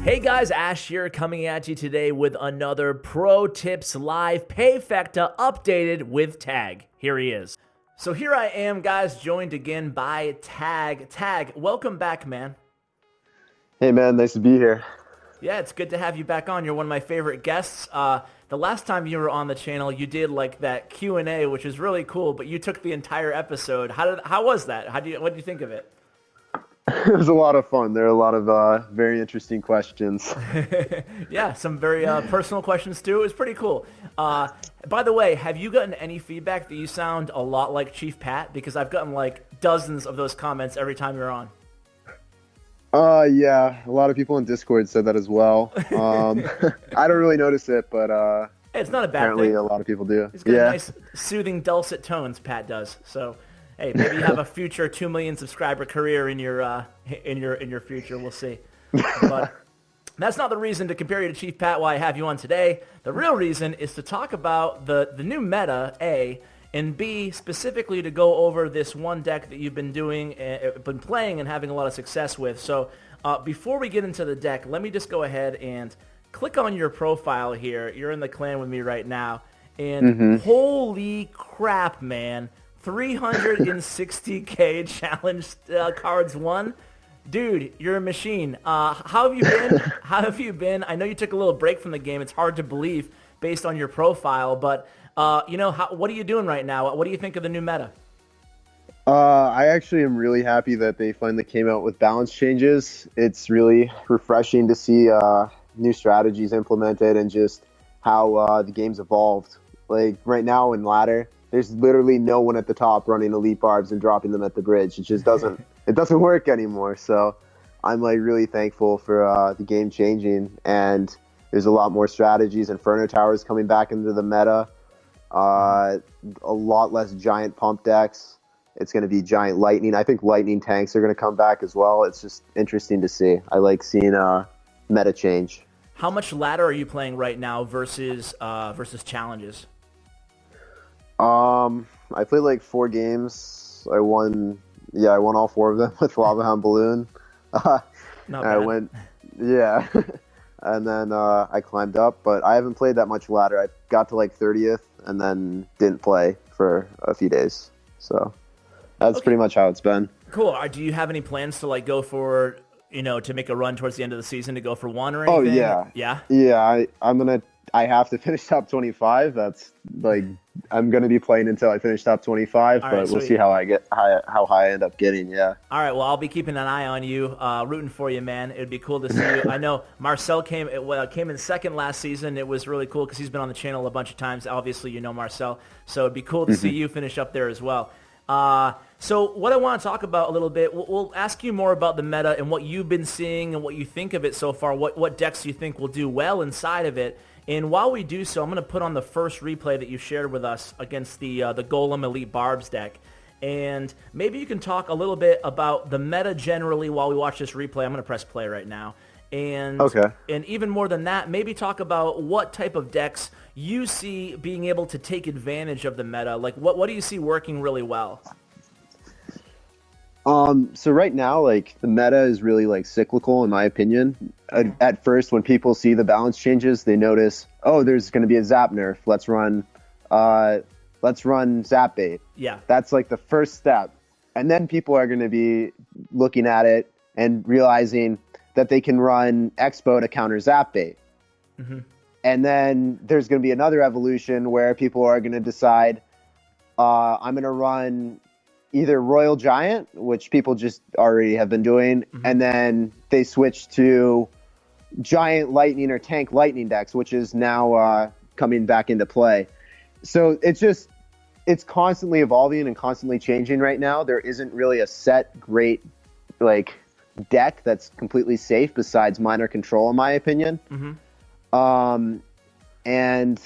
Hey guys, Ash here coming at you today with another Pro Tips Live PayFecta updated with Tag. Here he is. So here I am, guys, joined again by Tag. Tag, welcome back, man. Hey man, nice to be here. Yeah, it's good to have you back on. You're one of my favorite guests. The last time you were on the channel, you did like that Q&A, which is really cool, but you took the entire episode. How was that? What did you think of it? It was a lot of fun. There are a lot of very interesting questions. Yeah, some very personal questions too. It was pretty cool. By the way, have you gotten any feedback that you sound a lot like Chief Pat? Because I've gotten like dozens of those comments every time you're on. Yeah, a lot of people in Discord said that as well. I don't really notice it, but Hey, it's not a bad apparently thing. a lot of people do. He's got nice, soothing, dulcet tones. Pat does. So, hey, maybe you have a future 2 million subscriber career in your future. We'll see. But that's not the reason to compare you to Chief Pat. Why I have you on today. The real reason is to talk about the new meta. A. And B, specifically to go over this one deck that you've been been playing and having a lot of success with. So before we get into the deck, let me just go ahead and click on your profile here. You're in the clan with me right now. And holy crap, man. 360k challenge cards won. Dude, you're a machine. How have you been? How have you been? I know you took a little break from the game. It's hard to believe based on your profile, but... what are you doing right now? What do you think of the new meta? I actually am really happy that they finally came out with balance changes. It's really refreshing to see new strategies implemented and just how the game's evolved. Like right now in ladder, there's literally no one at the top running elite barbs and dropping them at the bridge. It just doesn't work anymore. So I'm like really thankful for the game changing, and there's a lot more strategies. Inferno towers coming back into the meta. A lot less giant pump decks. It's going to be giant lightning. I think lightning tanks are going to come back as well. It's just interesting to see. I like seeing meta change. How much ladder are you playing right now versus challenges? I played like 4 games. I won all 4 of them with Lava Hound Balloon. Not bad. And then I climbed up, but I haven't played that much ladder. I got to like 30th and then didn't play for a few days. So that's pretty much how it's been. Cool. Do you have any plans to like go for, to make a run towards the end of the season to go for one or anything? Oh, yeah. Yeah? Yeah, I have to finish top 25. That's like, I'm going to be playing until I finish top 25, but we'll see how how high I end up getting, yeah. All right, well, I'll be keeping an eye on you, rooting for you, man. It would be cool to see you. I know Marcel came in second last season. It was really cool because he's been on the channel a bunch of times. Obviously, you know Marcel, so it'd be cool to see you finish up there as well. So what I want to talk about a little bit, we'll ask you more about the meta and what you've been seeing and what you think of it so far, what decks you think will do well inside of it. And while we do so, I'm going to put on the first replay that you shared with us against the Golem Elite Barbs deck. And maybe you can talk a little bit about the meta generally while we watch this replay. I'm going to press play right now. And even more than that, maybe talk about what type of decks you see being able to take advantage of the meta. Like, what do you see working really well? So right now, like the meta is really like cyclical in my opinion. At first, when people see the balance changes, they notice, oh, there's going to be a zap nerf. Let's run zap bait. Yeah. That's like the first step. And then people are going to be looking at it and realizing that they can run Expo to counter zap bait. And then there's going to be another evolution where people are going to decide, I'm going to run either Royal Giant, which people just already have been doing, and then they switch to Giant Lightning or Tank Lightning decks, which is now coming back into play. So it's constantly evolving and constantly changing right now. There isn't really a set great like deck that's completely safe besides Minor Control, in my opinion. And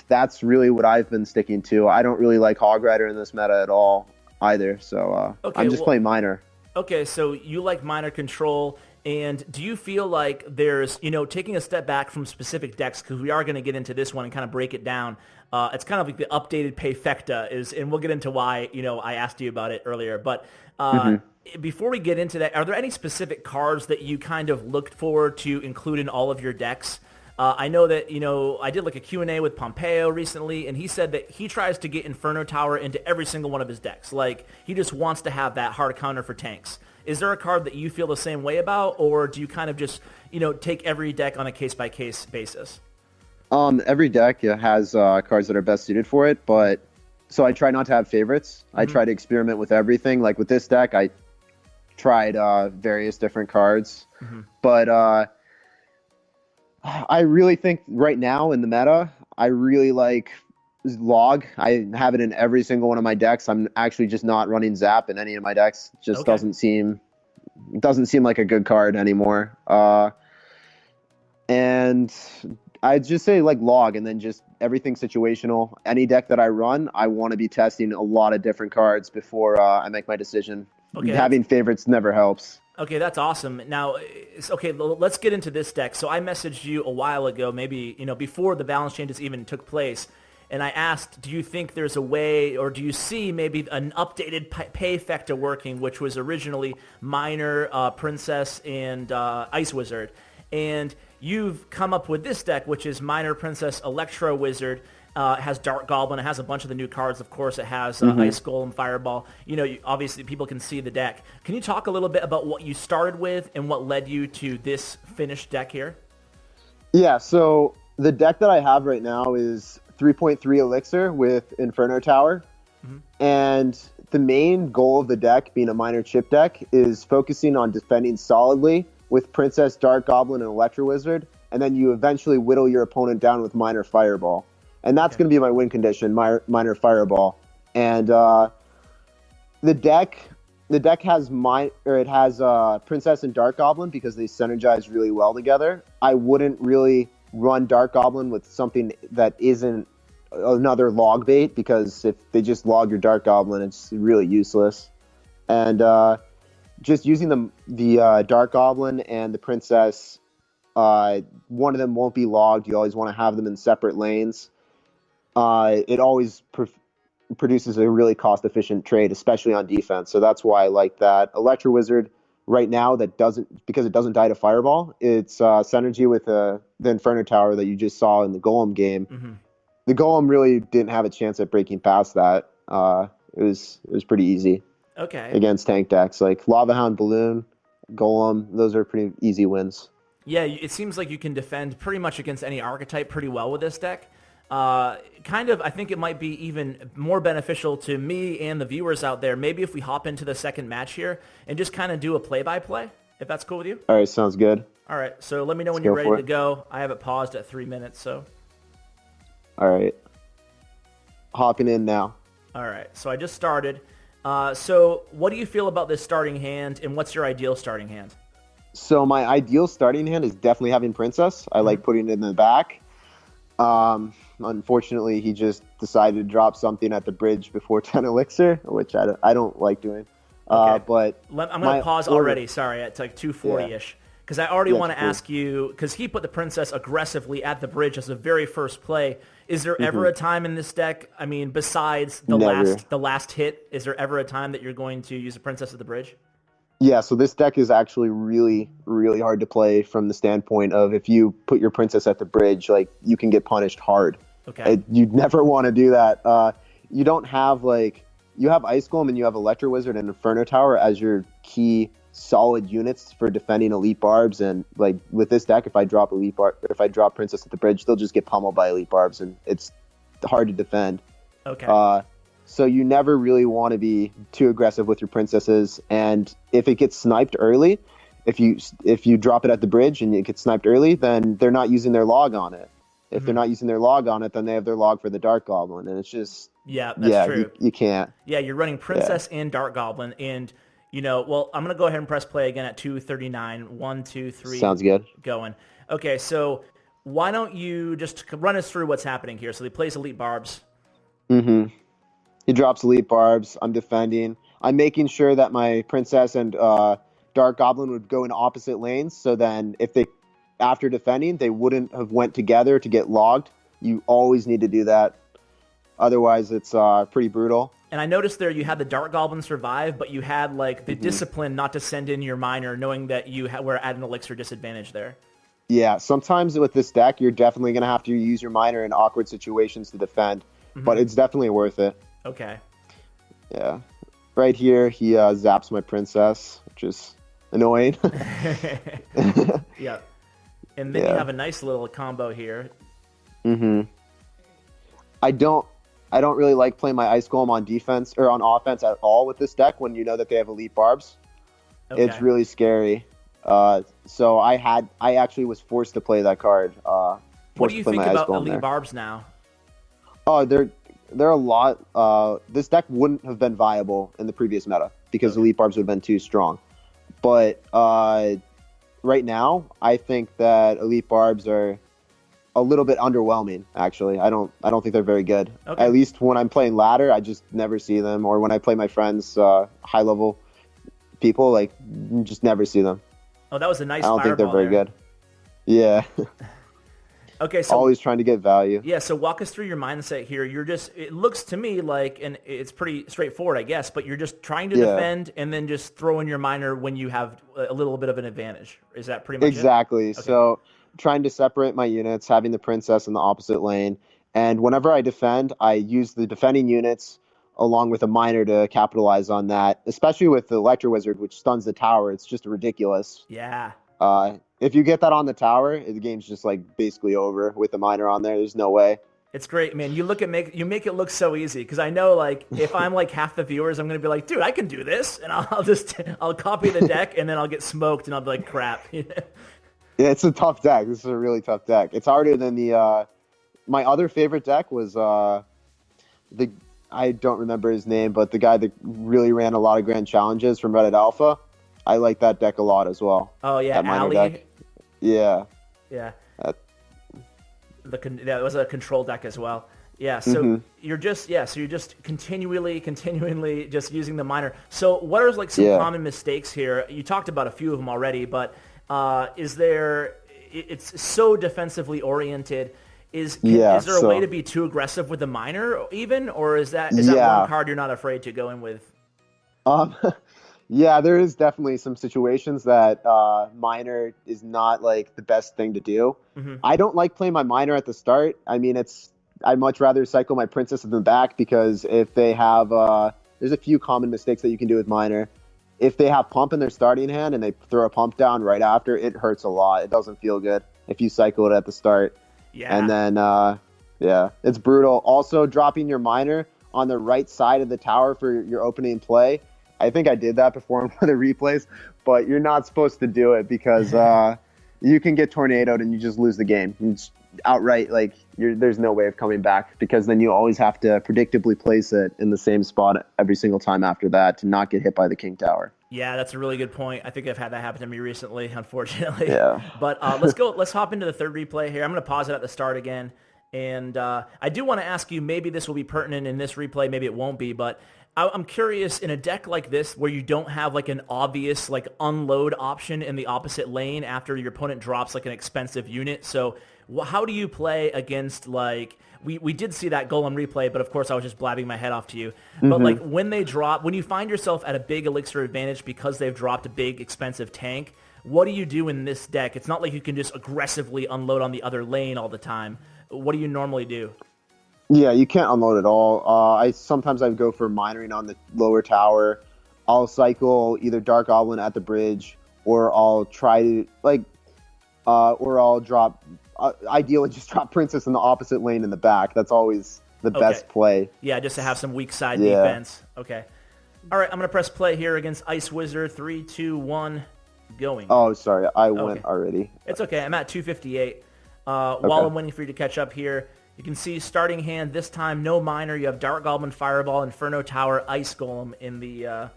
that's really what I've been sticking to. I don't really like Hog Rider in this meta at all either, so I'm just playing Minor. Okay, so you like Minor Control, And do you feel like there's, taking a step back from specific decks, because we are going to get into this one and kind of break it down. It's kind of like the updated PayFecta is, and we'll get into why, I asked you about it earlier. But before we get into that, are there any specific cards that you kind of looked forward to include in all of your decks? I know that, I did like a Q&A with Pompeo recently, and he said that he tries to get Inferno Tower into every single one of his decks. Like, he just wants to have that hard counter for tanks. Is there a card that you feel the same way about, or do you kind of just, take every deck on a case-by-case basis? Every deck has cards that are best suited for it, but so I try not to have favorites. I try to experiment with everything. Like with this deck, I tried various different cards, but I really think right now in the meta, I really like Log. I have it in every single one of my decks. I'm actually just not running Zap in any of my decks. It just doesn't seem like a good card anymore. And I'd just say like Log, and then just everything situational. Any deck that I run, I want to be testing a lot of different cards before I make my decision. Having favorites never helps. Okay, that's awesome. Now, let's get into this deck. So I messaged you a while ago, maybe, before the balance changes even took place, and I asked, do you think there's a way, or do you see maybe an updated PayFecta working, which was originally Miner, Princess, and Ice Wizard? And you've come up with this deck, which is Miner, Princess, Electrowizard. It has Dark Goblin. It has a bunch of the new cards. Of course, it has Ice Golem, Fireball. Obviously, people can see the deck. Can you talk a little bit about what you started with and what led you to this finished deck here? Yeah, so the deck that I have right now is 3.3 elixir with Inferno Tower. And the main goal of the deck, being a Miner chip deck, is focusing on defending solidly with Princess, Dark Goblin, and Electrowizard. And then you eventually whittle your opponent down with Miner Fireball. And that's going to be my win condition, Miner Fireball. And the deck has Princess and Dark Goblin because they synergize really well together. I wouldn't really run Dark Goblin with something that isn't another log bait, because if they just log your Dark Goblin, it's really useless. And just using the Dark Goblin and the Princess, one of them won't be logged. You always want to have them in separate lanes. It always produces a really cost-efficient trade, especially on defense. So that's why I like that. Electrowizard right now, because it doesn't die to Fireball, it's synergy with the Inferno Tower that you just saw in the Golem game. The Golem really didn't have a chance at breaking past that. It was pretty easy. Okay. Against tank decks like Lava Hound, Balloon, Golem, those are pretty easy wins. Yeah, it seems like you can defend pretty much against any archetype pretty well with this deck. I think it might be even more beneficial to me and the viewers out there, maybe if we hop into the second match here and just kind of do a play-by-play, if that's cool with you. All right, sounds good. All right, so let me know when you're ready to go. I have it paused at 3 minutes, so. All right. Hopping in now. All right, so I just started. So what do you feel about this starting hand, and what's your ideal starting hand? So my ideal starting hand is definitely having Princess. I like putting it in the back. Unfortunately, he just decided to drop something at the bridge before 10 elixir, which I don't like doing. Okay. But I'm going to pause already. Sorry, it's like 240-ish. Because I already want to ask you, because he put the Princess aggressively at the bridge as the very first play. Is there ever a time in this deck, I mean, besides the last hit, is there ever a time that you're going to use a Princess at the bridge? Yeah, so this deck is actually really, really hard to play from the standpoint of if you put your Princess at the bridge, like, you can get punished hard. Okay. You'd never want to do that. You don't have, you have Ice Golem and you have Electrowizard and Inferno Tower as your key solid units for defending elite barbs, and with this deck, if I drop Princess at the bridge, they'll just get pummeled by elite barbs, and it's hard to defend. Okay. So you never really want to be too aggressive with your princesses, and if it gets sniped early, if you drop it at the bridge and it gets sniped early, then they're not using their log on it. If they're not using their log on it, then they have their log for the Dark Goblin, and it's just that's true. You can't. Yeah, you're running Princess and Dark Goblin, and I'm going to go ahead and press play again at 2:39. 1, 2, 3. Sounds good. Going. Okay, so why don't you just run us through what's happening here? So he plays elite barbs. He drops elite barbs. I'm defending. I'm making sure that my Princess and Dark Goblin would go in opposite lanes. So then if they, after defending, they wouldn't have went together to get logged. You always need to do that. Otherwise, it's pretty brutal. And I noticed there you had the Dark Goblin survive, but you had like the discipline not to send in your miner, knowing that you were at an elixir disadvantage there. Yeah, sometimes with this deck, you're definitely going to have to use your miner in awkward situations to defend, but it's definitely worth it. Okay. Yeah. Right here, he zaps my princess, which is annoying. Yeah. And then you have a nice little combo here. I don't really like playing my Ice Golem on defense or on offense at all with this deck when you know that they have elite barbs. Okay. It's really scary. So I actually was forced to play that card. What do you think about elite barbs now? Oh, they're a lot. This deck wouldn't have been viable in the previous meta because elite barbs would have been too strong. But right now, I think that elite barbs are a little bit underwhelming. Actually, I don't think they're very good. Okay. At least when I'm playing ladder, I just never see them. Or when I play my friends, high level people, like just never see them. Oh, that was a nice. I don't think they're very good. Yeah. Okay, so always trying to get value. Yeah, so walk us through your mindset here. It looks to me like, and it's pretty straightforward, I guess, but you're just trying to defend and then just throw in your miner when you have a little bit of an advantage. Is that pretty much exactly? Okay. So trying to separate my units, having the princess in the opposite lane, and whenever I defend, I use the defending units along with a miner to capitalize on that, especially with the Electrowizard, which stuns the tower. It's just ridiculous. Yeah. If you get that on the tower, the game's just like basically over with the miner on there. There's no way. It's great, man. You make it look so easy because I know like if I'm like half the viewers, I'm gonna be like, dude, I can do this, and I'll copy the deck and then I'll get smoked and I'll be like, crap. Yeah, it's a tough deck. This is a really tough deck. It's harder than the my other favorite deck was I don't remember his name, but the guy that really ran a lot of grand challenges from Reddit Alpha. I like that deck a lot as well. Oh yeah, Ali. Yeah. Yeah. That was a control deck as well. Yeah. So you're just continually just using the miner. So what are like some common mistakes here? You talked about a few of them already, but it's so defensively oriented. Is there a way to be too aggressive with the miner even, or is that one card you're not afraid to go in with? Yeah, there is definitely some situations that miner is not like the best thing to do. I don't like playing my miner at the start. I mean, I'd much rather cycle my princess in the back because if they have, there's a few common mistakes that you can do with miner. If they have pump in their starting hand and they throw a pump down right after, it hurts a lot. It doesn't feel good if you cycle it at the start. Yeah. And then, it's brutal. Also, dropping your miner on the right side of the tower for your opening play. I think I did that before in one of the replays, but you're not supposed to do it because you can get tornadoed and you just lose the game. It's outright, like there's no way of coming back because then you always have to predictably place it in the same spot every single time after that to not get hit by the king tower. Yeah, that's a really good point. I think I've had that happen to me recently, unfortunately. Yeah. But let's hop into the third replay here. I'm going to pause it at the start again. And I do want to ask you, maybe this will be pertinent in this replay, maybe it won't be, but I'm curious, in a deck like this where you don't have like an obvious like unload option in the opposite lane after your opponent drops like an expensive unit. So how do you play against like, we did see that Golem replay, but of course I was just blabbing my head off to you. But like when you find yourself at a big elixir advantage because they've dropped a big expensive tank, what do you do in this deck? It's not like you can just aggressively unload on the other lane all the time. What do you normally do? Yeah, you can't unload at all. Sometimes I go for minering on the lower tower. I'll cycle either Dark Goblin at the bridge, or I'll try to or I'll drop. Ideally, just drop Princess in the opposite lane in the back. That's always the best play. Yeah, just to have some weak side defense. Okay. All right, I'm gonna press play here against Ice Wizard. 3, 2, 1, going. Oh, sorry, I went already. It's okay. I'm at 258. While I'm waiting for you to catch up here. You can see starting hand this time, no miner. You have Dark Goblin, Fireball, Inferno Tower, Ice Golem in the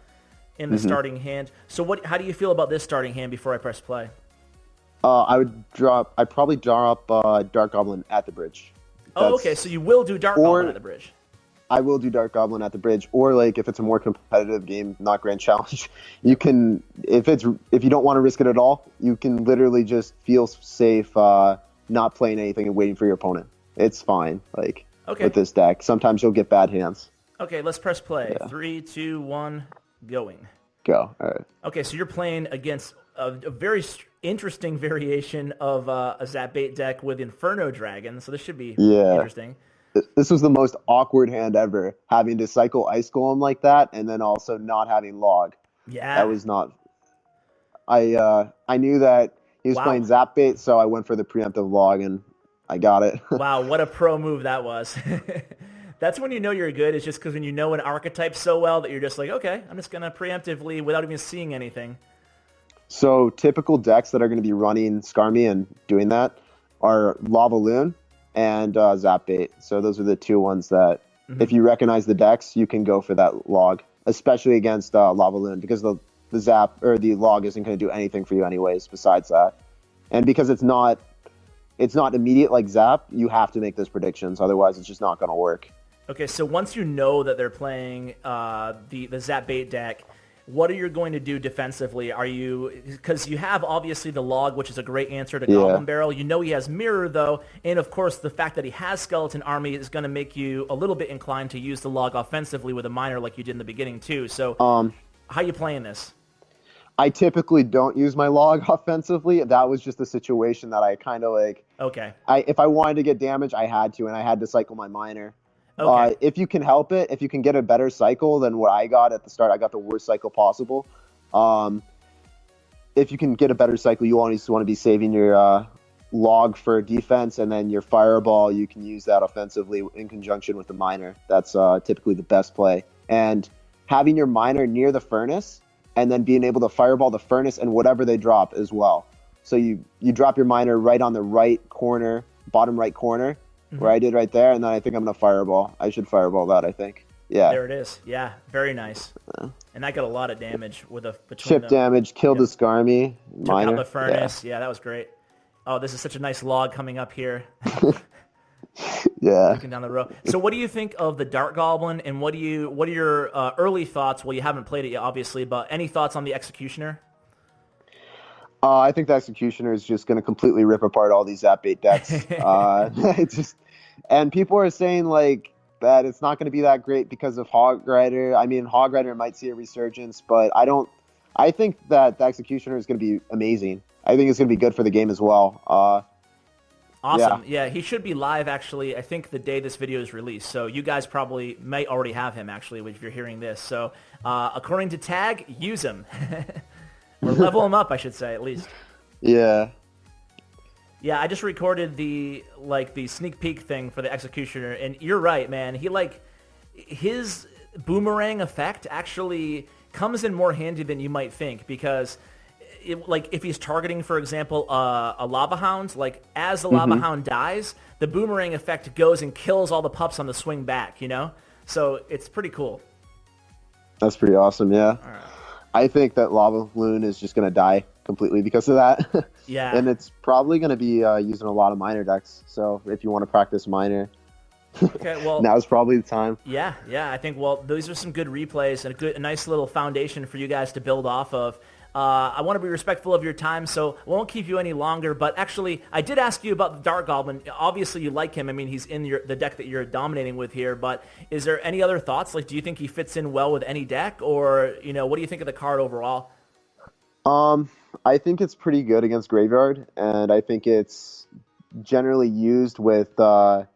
starting hand. So how do you feel about this starting hand before I press play? I'd probably draw up Dark Goblin at the bridge. Okay. So you will do Dark Goblin at the bridge. I will do Dark Goblin at the bridge, or like if it's a more competitive game, not Grand Challenge, you can if you don't want to risk it at all, you can literally just feel safe, not playing anything and waiting for your opponent. It's fine. Like with this deck, sometimes you'll get bad hands. Okay, let's press play. Yeah. 3, 2, 1, going. Go. All right. Okay, so you're playing against a very interesting variation of a Zap Bait deck with Inferno Dragon, so this should be interesting. This was the most awkward hand ever, having to cycle Ice Golem like that, and then also not having log. Yeah. That was not... I knew that he was playing Zap Bait, so I went for the preemptive log, and I got it. Wow, what a pro move that was. That's when you know you're good. It's just because when you know an archetype so well that you're just like, okay, I'm just going to preemptively, without even seeing anything. So typical decks that are going to be running Skarmy and doing that are Lava Loon and Zap Bait. So those are the two ones that, if you recognize the decks, you can go for that log, especially against Lava Loon, because the Zap or the log isn't going to do anything for you anyways besides that. And because it's not immediate like Zap, you have to make those predictions. Otherwise, it's just not going to work. Okay, so once you know that they're playing the Zap Bait deck, what are you going to do defensively? Because you have obviously the log, which is a great answer to Goblin Barrel. You know he has Mirror though, and of course the fact that he has Skeleton Army is going to make you a little bit inclined to use the log offensively with a miner like you did in the beginning too. So how are you playing this? I typically don't use my log offensively. That was just a situation that I kind of like. Okay. If I wanted to get damage, I had to, and I had to cycle my miner. Okay. If you can help it, if you can get a better cycle than what I got at the start, I got the worst cycle possible. If you can get a better cycle, you always want to be saving your log for defense, and then your fireball, you can use that offensively in conjunction with the miner. That's typically the best play. And having your miner near the furnace, and then being able to fireball the furnace and whatever they drop as well. So you drop your miner right on the right corner, bottom right corner, where I did right there, and then I think I'm going to fireball. I should fireball that, I think. Yeah. There it is. Yeah, very nice. And that got a lot of damage with chip damage, killed the Skarmy, miner. Took out the furnace. Yeah, that was great. Oh, this is such a nice log coming up here. Yeah. Looking down the road. So what do you think of the Dark Goblin, and what are your early thoughts? Well, you haven't played it yet, obviously, but any thoughts on the Executioner? I think the Executioner is just going to completely rip apart all these Zap Bait decks. And people are saying like that it's not going to be that great because of Hog Rider. I mean, Hog Rider might see a resurgence, but I think that the Executioner is going to be amazing. I think it's going to be good for the game as well. Awesome. Yeah, he should be live, actually, I think the day this video is released. So you guys probably might already have him, actually, if you're hearing this. So according to Tag, use him. Or level him up, I should say, at least. Yeah. Yeah, I just recorded the sneak peek thing for the Executioner, and you're right, man. His boomerang effect actually comes in more handy than you might think, because if he's targeting, for example, a Lava Hound, as the Lava Hound dies, the boomerang effect goes and kills all the pups on the swing back, So it's pretty cool. That's pretty awesome, yeah. All right. I think that Lava Loon is just going to die completely because of that. Yeah. And it's probably going to be using a lot of miner decks. So if you want to practice miner, okay, well, now's probably the time. Yeah, I think, those are some good replays and a nice little foundation for you guys to build off of. I want to be respectful of your time, so I won't keep you any longer. But actually, I did ask you about the Dark Goblin. Obviously, you like him. I mean, he's in the deck that you're dominating with here. But is there any other thoughts? Do you think he fits in well with any deck? Or, what do you think of the card overall? I think it's pretty good against Graveyard. And I think it's generally used with... there's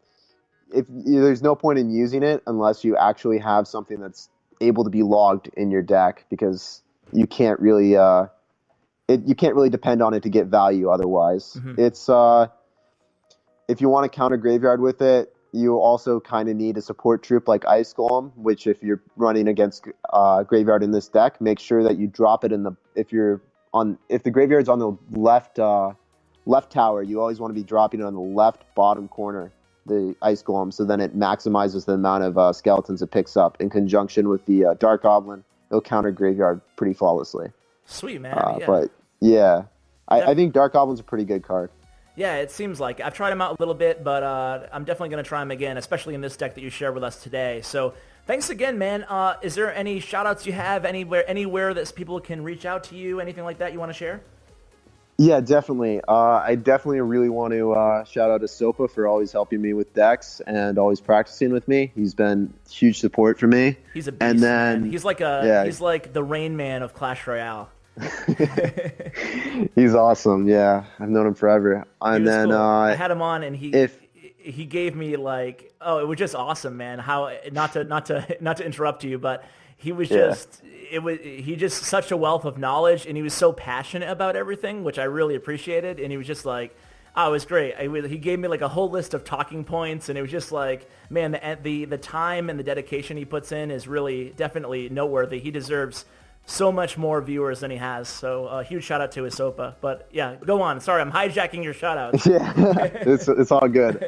no point in using it unless you actually have something that's able to be logged in your deck, because... you can't really depend on it to get value otherwise. It's if you want to counter Graveyard with it, you also kind of need a support troop like Ice Golem, which if you're running against Graveyard in this deck, make sure that you drop it if the Graveyard's on the left tower, you always want to be dropping it on the left bottom corner, the Ice Golem, so then it maximizes the amount of skeletons it picks up in conjunction with the Dark Goblin. It'll counter Graveyard pretty flawlessly. Sweet, man. Yeah. But yeah, I think Dark Goblin's a pretty good card. Yeah, it seems like I've tried him out a little bit, but I'm definitely going to try him again, especially in this deck that you shared with us today. So thanks again, man. Is there any shout-outs you have anywhere that people can reach out to you, anything like that you want to share? Yeah, definitely. I definitely really want to shout out to Sopa for always helping me with decks and always practicing with me. He's been huge support for me. He's a beast, and then, man. He's like the Rain Man of Clash Royale. He's awesome. Yeah, I've known him forever. And then cool. I had him on, and he gave me like, it was just awesome, man. How not to interrupt you, but he was just such a wealth of knowledge, and he was so passionate about everything, which I really appreciated. And he was just like, it was great. He gave me like a whole list of talking points, and it was just like, man, the time and the dedication he puts in is really definitely noteworthy. He deserves so much more viewers than he has. So a huge shout out to Isopa. But yeah, go on. Sorry, I'm hijacking your shout outs. Yeah, it's all good.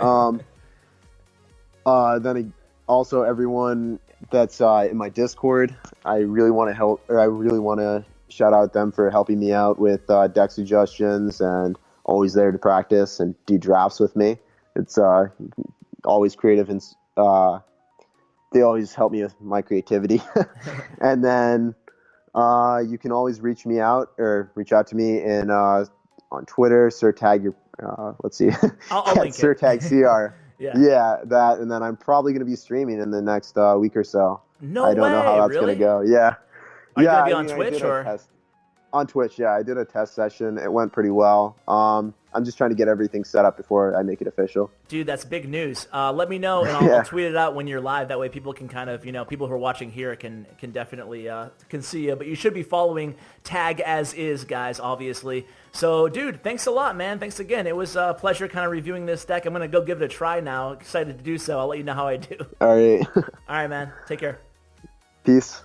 Then also everyone that's in my Discord, I really want to help, or I really want to shout out them for helping me out with deck suggestions and always there to practice and do drafts with me. It's always creative, and they always help me with my creativity. And then you can always reach out to me in on Twitter, SirTag your let's see, I'll link SirTag CR. Yeah, that, and then I'm probably going to be streaming in the next week or so. No I don't know how that's really? going to go. Yeah. Are you going to be on Twitch or? On Twitch, yeah. I did a test session. It went pretty well. I'm just trying to get everything set up before I make it official. Dude, that's big news. Let me know, and I'll tweet it out when you're live. That way people can kind of, people who are watching here can definitely can see you. But you should be following Tag as is, guys, obviously. So, dude, thanks a lot, man. Thanks again. It was a pleasure kind of reviewing this deck. I'm going to go give it a try now. Excited to do so. I'll let you know how I do. All right. All right, man. Take care. Peace.